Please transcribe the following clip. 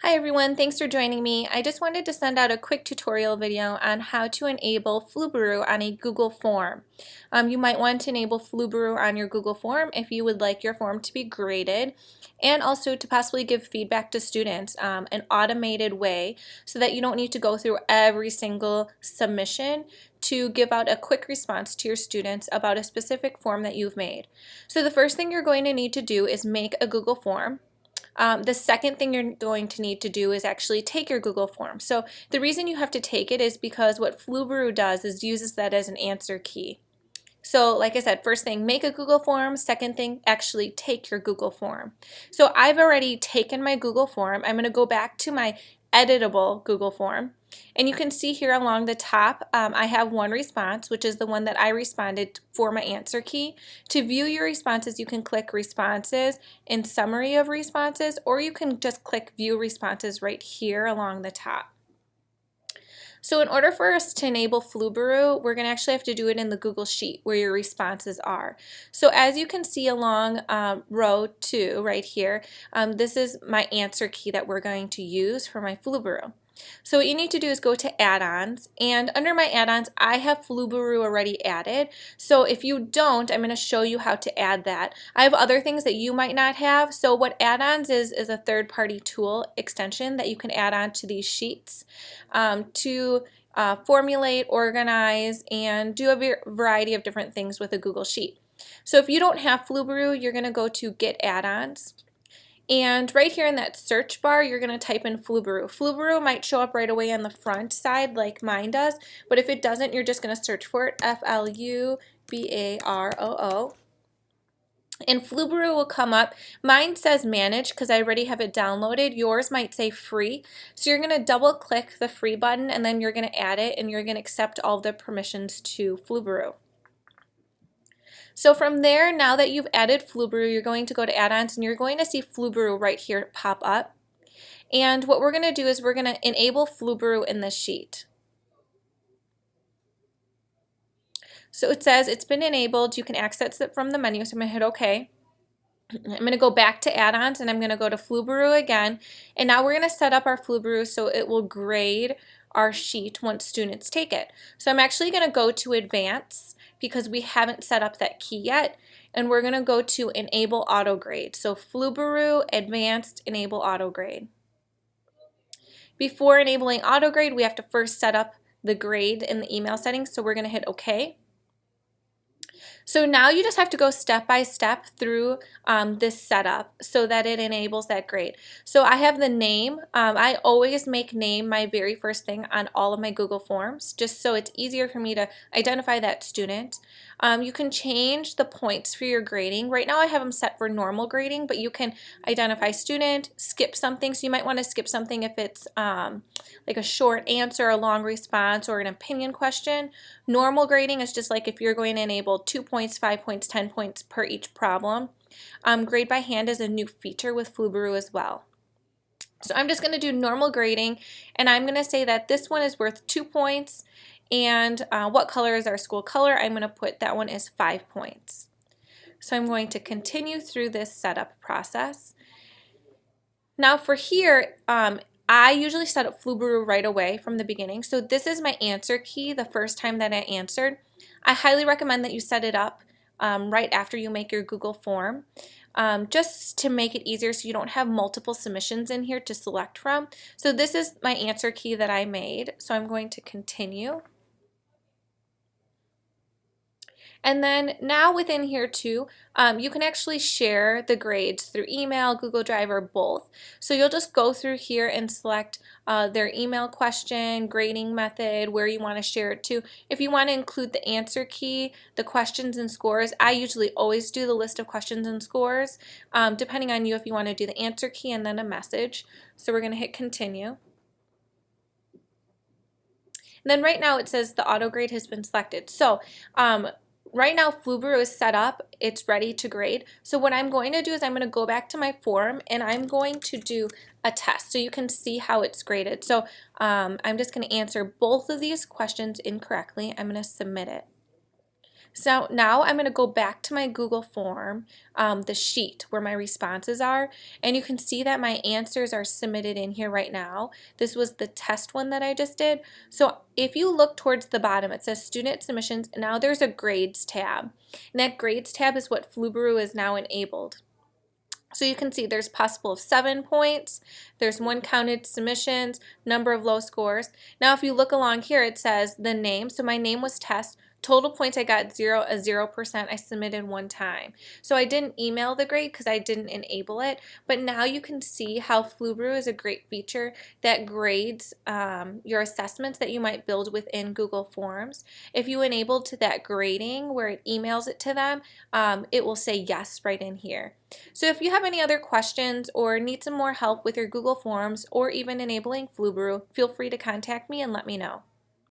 Hi everyone, thanks for joining me. I just wanted to send out a quick tutorial video on how to enable Flubaroo on a Google form. You might want to enable Flubaroo on your Google form if you would like your form to be graded, and also to possibly give feedback to students an automated way so that you don't need to go through every single submission to give out a quick response to your students about a specific form that you've made. So the first thing you're going to need to do is make a Google form. The second thing you're going to need to do is actually take your Google form. So the reason you have to take it is because what Flubaroo does is uses that as an answer key. So like I said, first thing, make a Google form. Second thing, actually take your Google form. So I've already taken my Google form. I'm going to go back to my editable Google form. And you can see here along the top, I have one response, which is the one that I responded for my answer key. To view your responses, you can click Responses and Summary of Responses, or you can just click View Responses right here along the top. So in order for us to enable Flubaroo, we're going to actually have to do it in the Google Sheet where your responses are. So as you can see along row 2 right here, this is my answer key that we're going to use for my Flubaroo. So what you need to do is go to add-ons, and under my add-ons I have Flubaroo already added. So if you don't, I'm going to show you how to add that. I have other things that you might not have. So what add-ons is a third-party tool extension that you can add on to these sheets to formulate, organize, and do a variety of different things with a Google Sheet. So if you don't have Flubaroo, you're going to go to Get Add-ons. And right here in that search bar, you're going to type in Flubaroo. Flubaroo might show up right away on the front side like mine does, but if it doesn't, you're just going to search for it, Flubaroo. And Flubaroo will come up. Mine says manage because I already have it downloaded. Yours might say free. So you're going to double click the free button and then you're going to add it and you're going to accept all the permissions to Flubaroo. So from there, now that you've added Flubaroo, you're going to go to add-ons and you're going to see Flubaroo right here pop up. And what we're going to do is we're going to enable Flubaroo in this sheet. So it says it's been enabled. You can access it from the menu, so I'm going to hit OK. I'm going to go back to add-ons and I'm going to go to Flubaroo again. And now we're going to set up our Flubaroo so it will grade our sheet once students take it. So I'm actually going to go to Advance because we haven't set up that key yet. And we're going to go to Enable Auto Grade. So Flubaroo Advanced Enable Auto Grade. Before enabling auto grade, we have to first set up the grade in the email settings. So we're going to hit OK. So now you just have to go step by step through this setup so that it enables that grade. So I have the name. I always make name my very first thing on all of my Google Forms, just so it's easier for me to identify that student. You can change the points for your grading. Right now I have them set for normal grading, but you can identify student, skip something. So you might want to skip something if it's like a short answer, a long response, or an opinion question. Normal grading is just like if you're going to enable 2 points, 5 points, 10 points per each problem. Grade by hand is a new feature with Flubaroo as well. So I'm just going to do normal grading, and I'm going to say that this one is worth 2 points, and what color is our school color? I'm going to put that one as 5 points. So I'm going to continue through this setup process. Now for here, I usually set up Flubaroo right away from the beginning. So this is my answer key the first time that I answered. I highly recommend that you set it up right after you make your Google form, just to make it easier so you don't have multiple submissions in here to select from. So this is my answer key that I made. So I'm going to continue. And then now within here too, you can actually share the grades through email, Google Drive, or both. So you'll just go through here and select their email question, grading method, where you want to share it to. If you want to include the answer key, the questions and scores, I usually always do the list of questions and scores, depending on you if you want to do the answer key and then a message. So we're going to hit continue. And then right now it says the auto grade has been selected. So right now Flubaroo is set up, it's ready to grade. So what I'm going to do is I'm going to go back to my form and I'm going to do a test so you can see how it's graded. So I'm just going to answer both of these questions incorrectly. I'm going to submit it. So now I'm going to go back to my Google form, the sheet where my responses are, and you can see that my answers are submitted in here right now. This was the test one that I just did. So if you look towards the bottom, it says student submissions. Now there's a grades tab, and that grades tab is what Flubaroo is now enabled. So you can see there's possible of 7 points, there's one counted submissions, number of low scores. Now if you look along here, it says the name. So my name was Test. Total points I got 0%. I submitted one time. So I didn't email the grade because I didn't enable it. But now you can see how Flubaroo is a great feature that grades your assessments that you might build within Google Forms. If you enable to that grading where it emails it to them, it will say yes right in here. So if you have any other questions or need some more help with your Google Forms or even enabling Flubaroo, feel free to contact me and let me know.